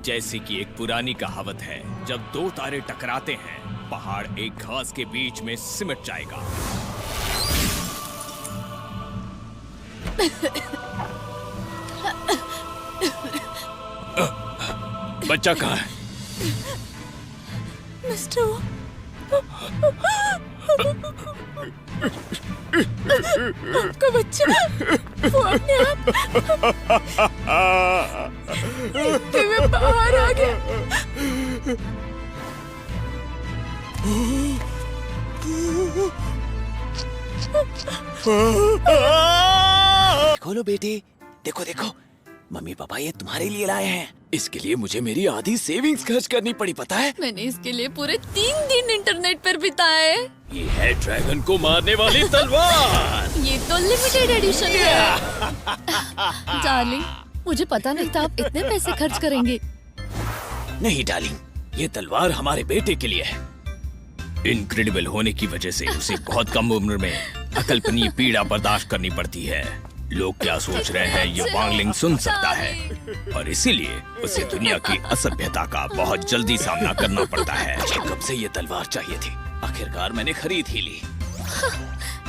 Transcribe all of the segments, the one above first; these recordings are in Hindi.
जैसे कि एक पुरानी कहावत है, जब दो तारे टकराते हैं पहाड़ एक घास के बीच में सिमट जाएगा। बच्चा कहाँ है? मिस्टर, आपका बच्चा वो अपने आप देखते हुए बाहर आ गया। खोलो बेटे, देखो देखो, मम्मी पापा ये तुम्हारे लिए लाए हैं। इसके लिए मुझे मेरी आधी सेविंग्स खर्च करनी पड़ी, पता है? मैंने इसके लिए पूरे 3 दिन इंटरनेट पर बिताए। ये है ड्रैगन को मारने वाली तलवार। ये तो लिमिटेड एडिशन है। डार्लिंग, मुझे पता नहीं था आप इतने पैसे खर्च करेंगे। नहीं डार्लिंग, ये तलवार हमारे बेटे के लिए है। इनक्रेडिबल होने की वजह से उसे बहुत कम उम्र में अकल्पनीय पीड़ा बर्दाश्त करनी पड़ती है। लोग क्या सोच रहे हैं ये वांगलिंग सुन सकता है और इसीलिए उसे दुनिया की असभ्यता का बहुत जल्दी सामना करना पड़ता है। मुझे कब से ये तलवार चाहिए थी, आखिरकार मैंने खरीद ही ली।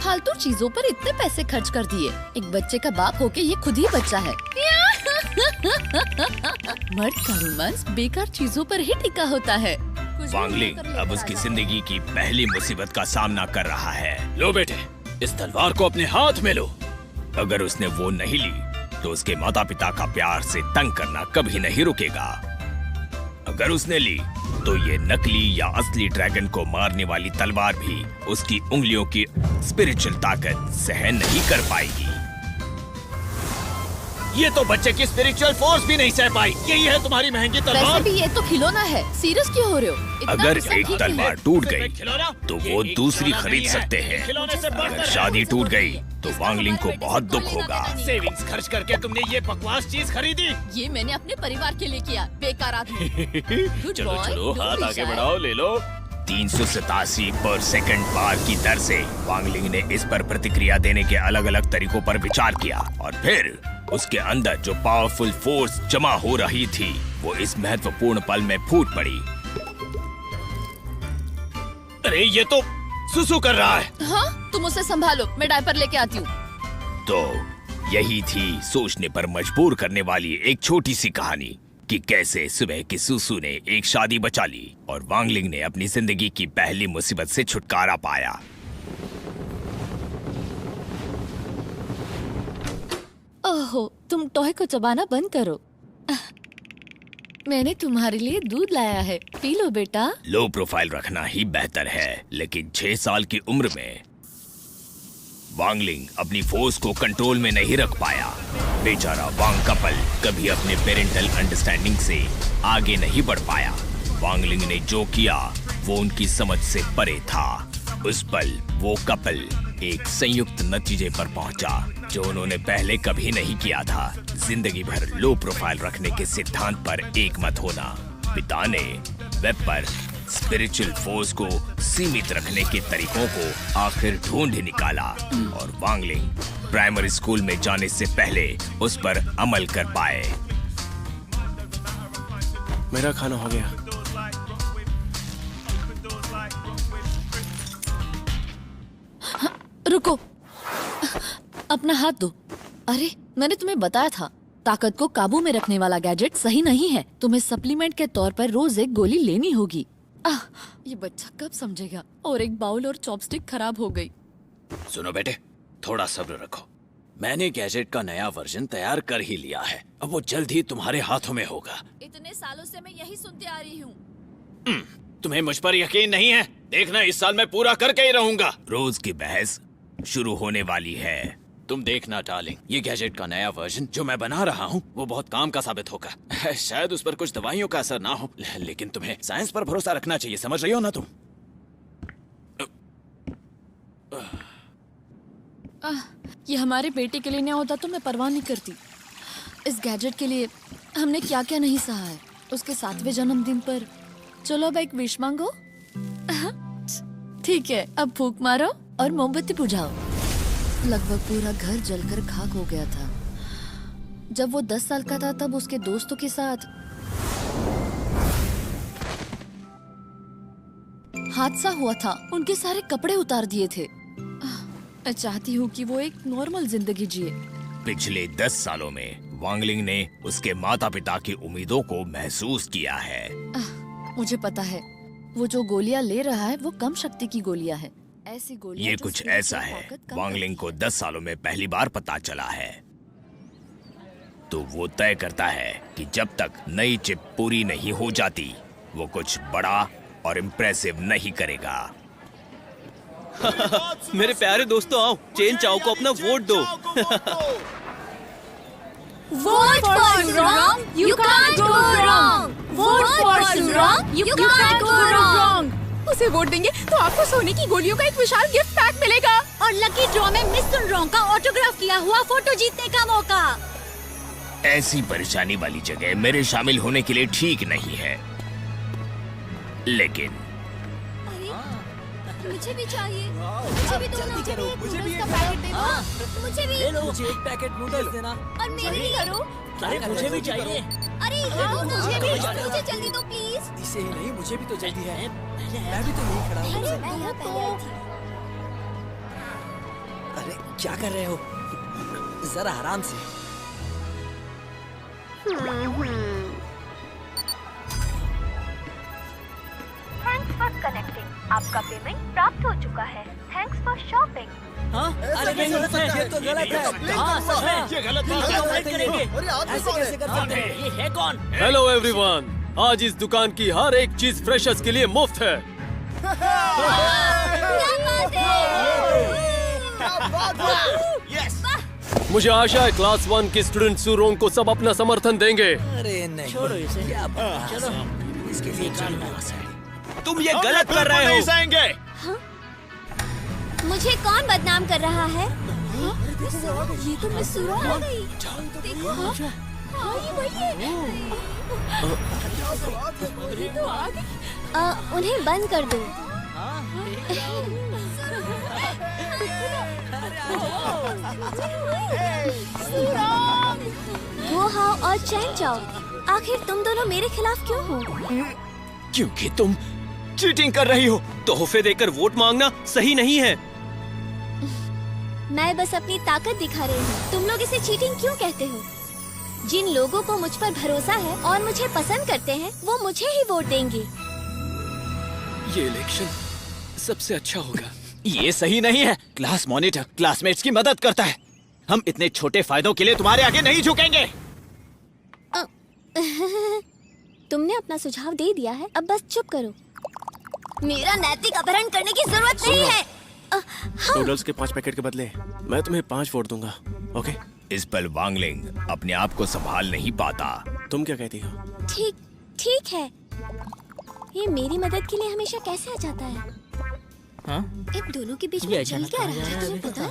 फालतू चीजों पर इतने पैसे खर्च कर दिए। एक बच्चे का बाप होके ये खुद ही बच्चा है। मर्द का रोमांस बेकार चीजों पर ही टिका होता है। वांगलिंग अब उसकी जिंदगी की पहली मुसीबत का सामना कर रहा है। लो बेटे, इस तलवार को अपने हाथ में लो। अगर उसने वो नहीं ली तो उसके माता पिता का प्यार से तंग करना कभी नहीं रुकेगा। अगर उसने ली तो ये नकली या असली ड्रैगन को मारने वाली तलवार भी उसकी उंगलियों की स्पिरिचुअल ताकत सहन नहीं कर पाएगी। ये तो बच्चे की स्पिरिचुअल फोर्स भी नहीं सह पाई। यही है तुम्हारी महंगी वैसे तलवार। भी ये तो खिलौना है, सीरियस क्यों हो रहे हो? इतना अगर गुस्सा एक ठीक तलवार है। टूट गई खिलौना? तो ये वो एक दूसरी खिलौना खरीद नहीं है। सकते हैं। खिलौने से बढ़कर अगर है। शादी टूट गई तो वांगलिंग को बहुत दुख होगा। सेविंग्स खर्च करके तुमने ये बकवास चीज खरीदी। ये मैंने अपने परिवार के लिए किया, बेकार आदमी। Good चलो boy, चलो, don't हाथ be आगे shy. बढ़ाओ, ले लो। 387 पर सेकंड बार की दर से वांगलिंग ने इस पर प्रतिक्रिया देने के अलग अलग तरीकों पर विचार किया और फिर उसके अंदर जो पावरफुल फोर्स जमा हो रही थी वो इस महत्वपूर्ण पल में फूट पड़ी। अरे ये तो सुसु कर रहा है। हाँ, तुम उसे संभालो, मैं डायपर लेके आती हूँ। तो यही थी सोचने पर मजबूर करने वाली एक छोटी सी कहानी कि कैसे सुबह की सुसु ने एक शादी बचा ली और वांगलिंग ने अपनी जिंदगी की पहली मुसीबत से छुटकारा पाया। ओहो, तुम टॉय को चबाना बंद करो। मैंने तुम्हारे लिए दूध लाया है, पी लो बेटा। लो प्रोफाइल रखना ही बेहतर है, लेकिन 6 साल की उम्र में वांगलिंग अपनी फोर्स को कंट्रोल में नहीं रख पाया। बेचारा वांग कपल कभी अपने पेरेंटल अंडरस्टैंडिंग से आगे नहीं बढ़ पाया। वांगलिंग ने जो किया वो उनकी समझ से परे था। उस पल वो कपल एक संयुक्त नतीजे पर पहुंचा जो उन्होंने पहले कभी नहीं किया था। जिंदगी भर लो प्रोफाइल रखने के सिद्धांत पर एकमत होना। पिता ने वेब पर स्पिरिचुअल फोर्स को सीमित रखने के तरीकों को आखिर ढूंढ निकाला और वांगलिंग प्राइमरी स्कूल में जाने से पहले उस पर अमल कर पाए। मेरा खाना हो गया। रुको, अपना हाथ दो। अरे, मैंने तुम्हें बताया था, ताकत को काबू में रखने वाला गैजेट सही नहीं है। तुम्हें सप्लीमेंट के तौर पर रोज एक गोली लेनी होगी। ये बच्चा कब समझेगा? और एक बाउल और चॉपस्टिक खराब हो गई। सुनो बेटे, थोड़ा सब्र रखो। मैंने गैजेट का नया वर्जन तैयार कर ही लिया है। अब वो जल्द ही तुम्हारे हाथों में होगा। इतने सालों से मैं यही सुनते आ रही हूँ। तुम्हें मुझ पर यकीन नहीं है? देखना, इस साल मैं पूरा करके ही रहूंगा। रोज की बहस शुरू होने वाली है। तुम देखना डार्लिंग, ये गैजेट का नया वर्जन जो मैं बना रहा हूँ वो बहुत काम का साबित होगा। शायद उस पर कुछ दवाइयों का असर ना हो, लेकिन तुम्हें साइंस पर भरोसा रखना चाहिए, समझ रही हो ना तुम? ये हमारे बेटे के लिए नहीं होता तो मैं परवाह नहीं करती। इस गैजेट के लिए हमने क्या क्या नहीं सहा है। उसके 7वें जन्मदिन पर। चलो अब एक विश मांगो। ठीक है, अब फूंक मारो और मोमबत्ती बुझाओ। लगभग पूरा घर जलकर खाक हो गया था। जब वो 10 साल का था तब उसके दोस्तों के साथ हादसा हुआ था, उनके सारे कपड़े उतार दिए थे। मैं चाहती हूँ कि वो एक नॉर्मल जिंदगी जिए। पिछले 10 सालों में वांगलिंग ने उसके माता पिता की उम्मीदों को महसूस किया है। मुझे पता है, वो जो गोलियां ले रहा है वो कम शक्ति की गोलियां हैं। ऐसी गोलियां ये जो कुछ स्पिरिट ऐसा की है, ताकत कम वांगलिंग को 10 सालों में पहली बार पता चला है। तो वो तय करता है कि जब तक नई चिप पूरी नहीं हो जाती, वो कुछ बड़ा और इम्प्रेसिव नहीं करेगा। मेरे प्यारे दोस्तों, आओ चेन चाओ को अपना वोट दो। Vote for Surong, you can't go wrong. Vote for Surong, you can't go wrong. उसे वोट देंगे तो आपको सोने की गोलियों का एक विशाल गिफ्ट पैक मिलेगा और लकी ड्रॉ में मिस सुनरोंग का ऑटोग्राफ किया हुआ फोटो जीतने का मौका। ऐसी परेशानी वाली जगह मेरे शामिल होने के लिए ठीक नहीं है, लेकिन मुझे भी चाहिए, मुझे भी दो, मुझे भी नूडल्स का पैकेट दे दो, मुझे भी, मुझे एक पैकेट नूडल्स देना। और मेरे लिए करो। अरे मुझे भी चाहिए। अरे मुझे भी, मुझे जल्दी दो प्लीज। इसे ही नहीं, मुझे भी तो जल्दी है। मैं भी तो यही खड़ा हूँ। अरे मैं यहाँ पहले आई थी। अरे क्या कर रहे हो? जरा आराम से। Thanks for connecting. आपका पेमेंट प्राप्त हो चुका है। Thanks for shopping. हाँ? अरे नहीं, ये तो गलत है। हाँ, सच है। ये गलत बात क्या है। बात करेंगे? ऐसे कैसे कर सकते हैं? ये है कौन? हेलो एवरीवन, आज इस दुकान की हर एक चीज फ्रेशर्स के लिए मुफ्त है। मुझे आशा है क्लास 1 के स्टूडेंट सुरोंग को सब अपना समर्थन देंगे। अरे नहीं, छोड़ो इसे। क्या बात? चलो इसके लिए जाना। तुम ये गलत कर रहे हो। जाएंगे। मुझे कौन बदनाम कर रहा है? ये तो मिस सुरोंग आ गई। देखो, हाँ, ये वही है। ये तो आ गई। उन्हें बंद कर दो। वो हाओ और चैन चाओ, आखिर तुम दोनों मेरे खिलाफ क्यों हो? क्योंकि तुम चीटिंग कर रही हो। तोहफे देकर वोट मांगना सही नहीं है। मैं बस अपनी ताकत दिखा रही हूँ। तुम लोग इसे चीटिंग क्यों कहते हो? जिन लोगों को मुझ पर भरोसा है और मुझे पसंद करते हैं, वो मुझे ही वोट देंगे। ये इलेक्शन सबसे अच्छा होगा। ये सही नहीं है। क्लास मॉनिटर क्लासमेट्स की मदद करता है। हम इतने छोटे फायदों के लिए तुम्हारे आगे नहीं झुकेंगे। तुमने अपना सुझाव दे दिया है, अब बस चुप करो। मेरा नैतिक अपहरण करने की जरूरत नहीं है। नूडल्स के 5 पैकेट के बदले मैं तुम्हें 5 वोट दूंगा, ओके? इस पर वांगलिंग अपने आप को संभाल नहीं पाता। तुम क्या कहती हो? ठीक है। ये मेरी मदद के लिए हमेशा कैसे आ जाता है? हाँ? इन दोनों के बीच में चल क्या रहा है, तुम्हें पता?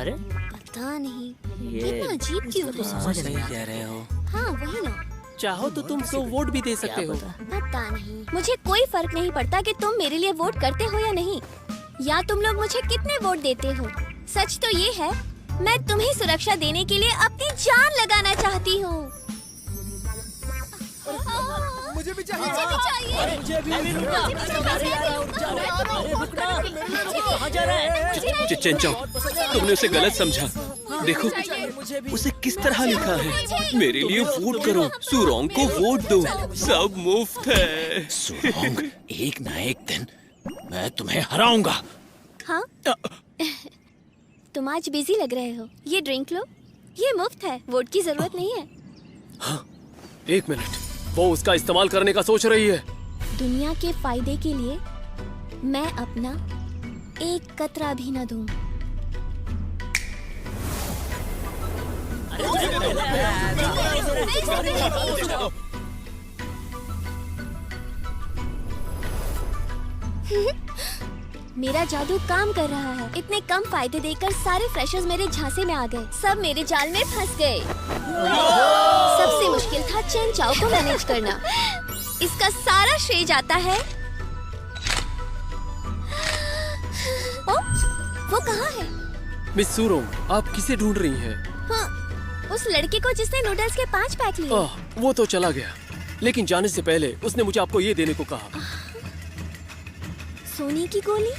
अरे पता नहीं, ये इतना अजीब क्यों है? समझ नहीं कह रहे हो। हाँ वही ना। चाहो तो तुम 100 वोट भी दे सकते हो। पता नहीं, मुझे कोई फर्क नहीं पड़ता कि तुम मेरे लिए वोट करते हो या नहीं, या तुम लोग मुझे कितने वोट देते हो। सच तो ये है, मैं तुम्हें सुरक्षा देने के लिए अपनी जान लगाना चाहती हूँ। मुझे भी चाहिए। मुझे भी चाहिए। अरे मुझे भी रुकना। अरे रुकना। कहाँ जा रहा है? चेन चाओ, तुमने उसे गलत समझा। देखो उसे किस तरह लिखा है। मेरे लिए वोट करो, सुरोंग को वोट दो, सब मुफ्त है। सुरोंग, एक ना एक दिन मैं तुम्हें हराऊंगा। हाँ? तुम आज बिजी लग रहे हो। ये ड्रिंक लो, ये मुफ्त है, वोट की जरूरत नहीं है। हाँ, 1 मिनट, वो उसका इस्तेमाल करने का सोच रही है। दुनिया के फायदे के लिए मैं अपना एक कतरा भी न दूं। मेरा जादू काम कर रहा है। इतने कम फायदे देकर सारे फ्रेशर्स मेरे झांसे में आ गए। सब मेरे जाल में फंस गए। सबसे मुश्किल था चेन चाओ को मैनेज करना। इसका सारा श्रेय जाता है। ओ, वो कहाँ है? मिस सुरोंग, आप किसे ढूंढ रही हैं? हाँ, उस लड़के को जिसने नूडल्स के 5 पैक लिए। वो तो चला गया, लेकिन जाने से पहले उसने मुझे आपको ये देने को कहा। सोने की गोली?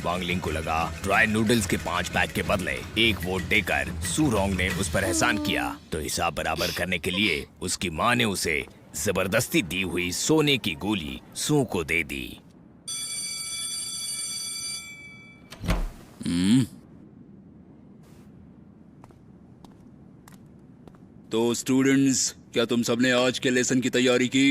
वांगलिंग को लगा ड्राई नूडल्स के 5 पैक के बदले 1 वोट देकर सूरोंग ने उस पर एहसान किया, तो हिसाब बराबर करने के लिए उसकी माँ ने उसे जबरदस्ती दी हुई सोने की गोली सू को दे दी। तो स्टूडेंट्स, क्या तुम सबने आज के लेसन की तैयारी की?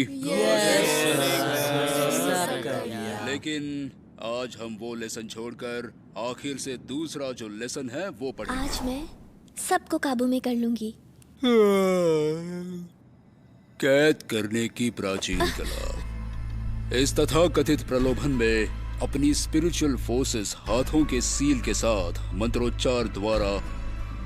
लेकिन आज हम वो लेसन छोड़कर आखिर से दूसरा जो लेसन है वो पढ़ेंगे। आज मैं सबको काबू में कर लूंगी। कैद करने की प्राचीन कला। इस तथा कथित प्रलोभन में अपनी स्पिरिचुअल फोर्सेस हाथों के सील के साथ मंत्रोच्चार द्वारा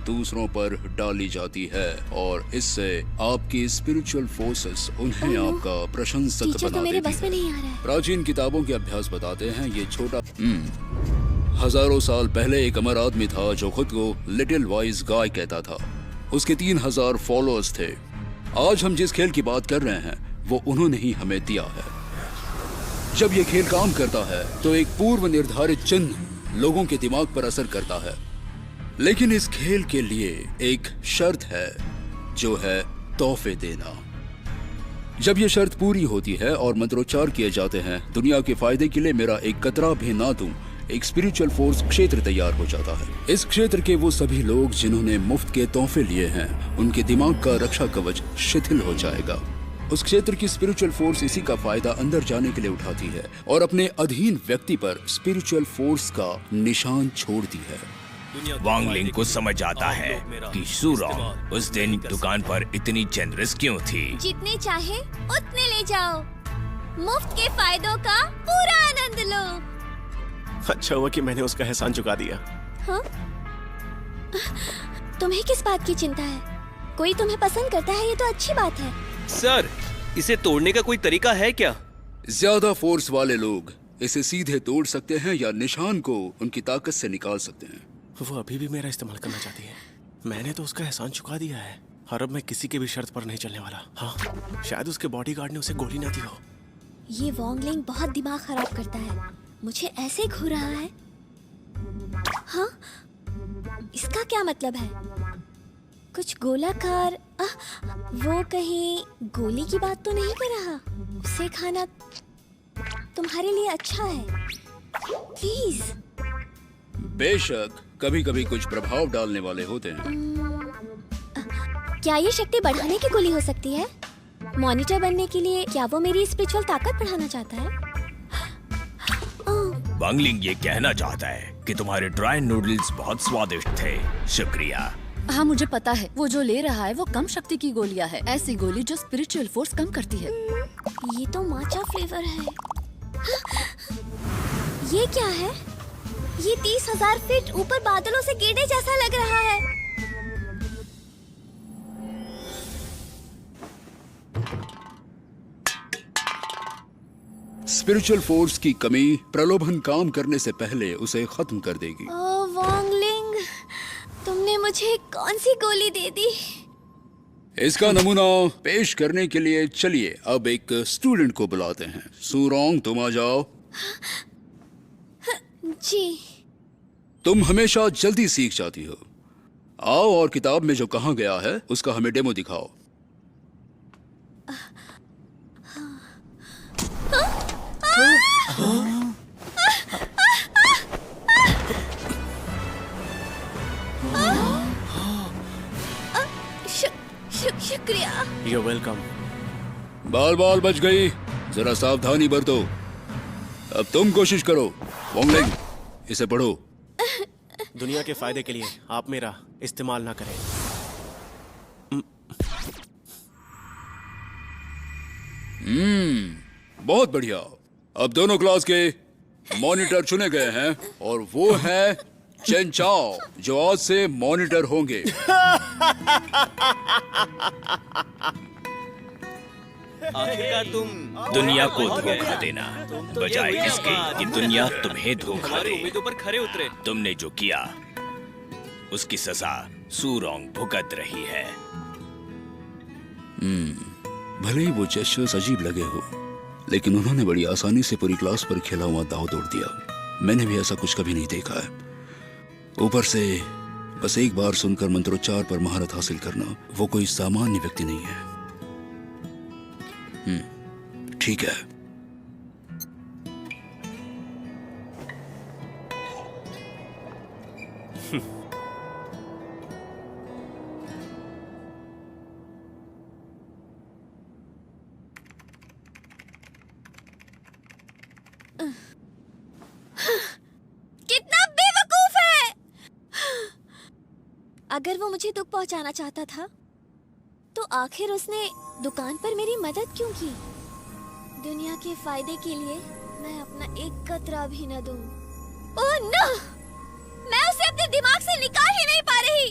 दूसरों पर डाली जाती है और इससे आपकी स्पिरिचुअल फोर्सेस उन्हें आपका प्रशंसक टीचर बना तो मेरे देती बस में नहीं आ रहा है। प्राचीन किताबों के अभ्यास बताते हैं ये छोटा हजारों साल पहले एक अमर आदमी था जो खुद को लिटिल वाइज गाय कहता था। उसके 3000 फॉलोअर्स थे। आज हम जिस खेल की बात कर रहे हैं वो उन्होंने ही हमें दिया है। जब ये खेल काम करता है तो एक पूर्व निर्धारित चिन्ह लोगों के दिमाग पर असर करता है, लेकिन इस खेल के लिए एक शर्त है जो है तोहफे देना। जब ये शर्त पूरी होती है और मंत्रोच्चार किए जाते हैं, दुनिया के फायदे के लिए मेरा एक कतरा भी ना दूं, एक स्पिरिचुअल फोर्स क्षेत्र तैयार हो जाता है। इस क्षेत्र के वो सभी लोग जिन्होंने मुफ्त के तोहफे लिए हैं, उनके दिमाग का रक्षा कवच शिथिल हो जाएगा। उस क्षेत्र की स्पिरिचुअल फोर्स इसी का फायदा अंदर जाने के लिए उठाती है और अपने अधीन व्यक्ति पर स्पिरिचुअल फोर्स का निशान छोड़ती है। वांगलिंग को समझ आता है कि सूरोंग उस दिन दुकान पर इतनी जेनरस क्यों थी। जितने चाहे उतने ले जाओ, मुफ्त के फायदों का पूरा आनंद लो। अच्छा हुआ कि मैंने उसका एहसान चुका दिया। हाँ? तुम्हें किस बात की चिंता है? कोई तुम्हें पसंद करता है, ये तो अच्छी बात है। सर, इसे तोड़ने का कोई तरीका है क्या? ज्यादा फोर्स वाले लोग इसे सीधे तोड़ सकते हैं या निशान को उनकी ताकत से निकाल सकते हैं। वो अभी भी मेरा इस्तेमाल करना चाहती है। मैंने तो उसका एहसान चुका दिया है और अब मैं किसी के भी शर्त पर नहीं चलने वाला। हाँ, शायद उसके बॉडीगार्ड ने उसे गोली ना दी हो। ये वांगलिंग बहुत दिमाग खराब करता है। मुझे ऐसे घूर रहा है। हाँ, इसका क्या मतलब है? कुछ गोलाकार, वो कहीं गोली की बात तो नहीं कर रहा? उसे खाना तुम्हारे लिए अच्छा है, प्लीज। बेशक कभी कभी कुछ प्रभाव डालने वाले होते हैं। क्या ये शक्ति बढ़ाने की गोली हो सकती है? मॉनिटर बनने के लिए क्या वो मेरी स्पिरिचुअल ताकत बढ़ाना चाहता है? वांगलिंग ये कहना चाहता है कि तुम्हारे ड्राई नूडल्स बहुत स्वादिष्ट थे। शुक्रिया। हाँ, मुझे पता है वो जो ले रहा है वो कम शक्ति की गोलियां है, ऐसी गोली जो स्पिरिचुअल फोर्स कम करती है। ये तो माचा फ्लेवर है। ये क्या है? ये 30,000 फीट ऊपर बादलों से गिरने जैसा लग रहा है। स्पिरिचुअल फोर्स की कमी प्रलोभन काम करने से पहले उसे खत्म कर देगी। ओह वांगलिंग, तुमने मुझे कौन सी गोली दे दी? इसका नमूना पेश करने के लिए चलिए अब एक स्टूडेंट को बुलाते हैं। सूरोंग, तुम आ जाओ। जी। तुम हमेशा जल्दी सीख जाती हो। आओ और किताब में जो कहा गया है उसका हमें डेमो दिखाओ। शुक्रिया। You're welcome। बाल बाल बच गई, जरा सावधानी बरतो। अब तुम कोशिश करो। वांगलिंग, इसे पढ़ो। दुनिया के फायदे के लिए आप मेरा इस्तेमाल ना करें। बहुत बढ़िया। अब दोनों क्लास के मॉनिटर चुने गए हैं और वो है चेन चाओ, जो आज से मॉनिटर होंगे। आखिरकार तुम दुनिया को धोखा देना बजाय इसके कि दुनिया तुम्हें धोखा दे। उम्मीदों पर खरे उतरे। तुमने जो किया उसकी सजा सूरोंग भुगत रही है। भले ही वो जेस्चर्स अजीब लगे हो, लेकिन उन्होंने बड़ी आसानी से पूरी क्लास पर खेला हुआ दाव तोड़ दिया। मैंने भी ऐसा कुछ कभी नहीं देखा है। ऊपर से बस एक बार सुनकर मंत्रोच्चार पर महारत हासिल करना, वो कोई सामान्य व्यक्ति नहीं है। ठीक है। कितना बेवकूफ है। अगर वो मुझे दुख पहुंचाना चाहता था तो आखिर उसने दुकान पर मेरी मदद क्यों की? दुनिया के फायदे के लिए मैं अपना एक कतरा भी न दूं। Oh no! मैं उसे अपने दिमाग से निकाल ही नहीं पा रही।